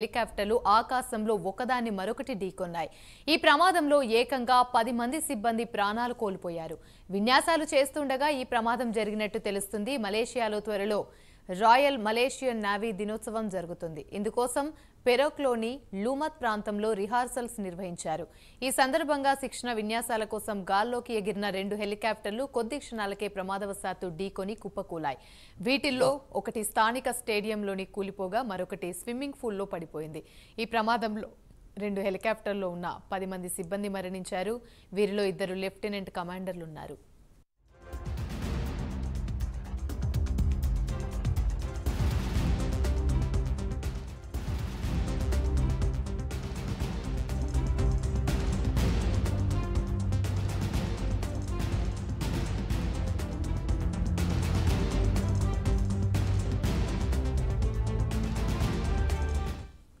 హెలికాప్టర్లు ఆకాశంలో ఒకదాన్ని మరొకటి ఢీకొన్నాయి. ఈ ప్రమాదంలో ఏకంగా 10 మంది సిబ్బంది ప్రాణాలు కోల్పోయారు. విన్యాసాలు చేస్తుండగా ఈ ప్రమాదం జరిగినట్టు తెలుస్తుంది. మలేషియాలో త్వరలో రాయల్ మలేషియన్ నేవీ దినోత్సవం జరుగుతుంది. ఇందుకోసం పెరోక్లోని లూమత్ ప్రాంతంలో రిహార్సల్స్ నిర్వహించారు. ఈ సందర్భంగా శిక్షణ విన్యాసాల కోసం గాల్లోకి ఎగిరిన 2 హెలికాప్టర్లు కొద్ది క్షణాలకే ప్రమాదవశాత్తు ఢీకొని కుప్పకూలాయి. వీటిల్లో ఒకటి స్థానిక స్టేడియంలోని కూలిపోగా మరొకటి స్విమ్మింగ్ పూల్లో పడిపోయింది. ఈ ప్రమాదంలో 2 హెలికాప్టర్లో ఉన్న 10 మంది సిబ్బంది మరణించారు. వీరిలో 2 లెఫ్టినెంట్ కమాండర్లున్నారు.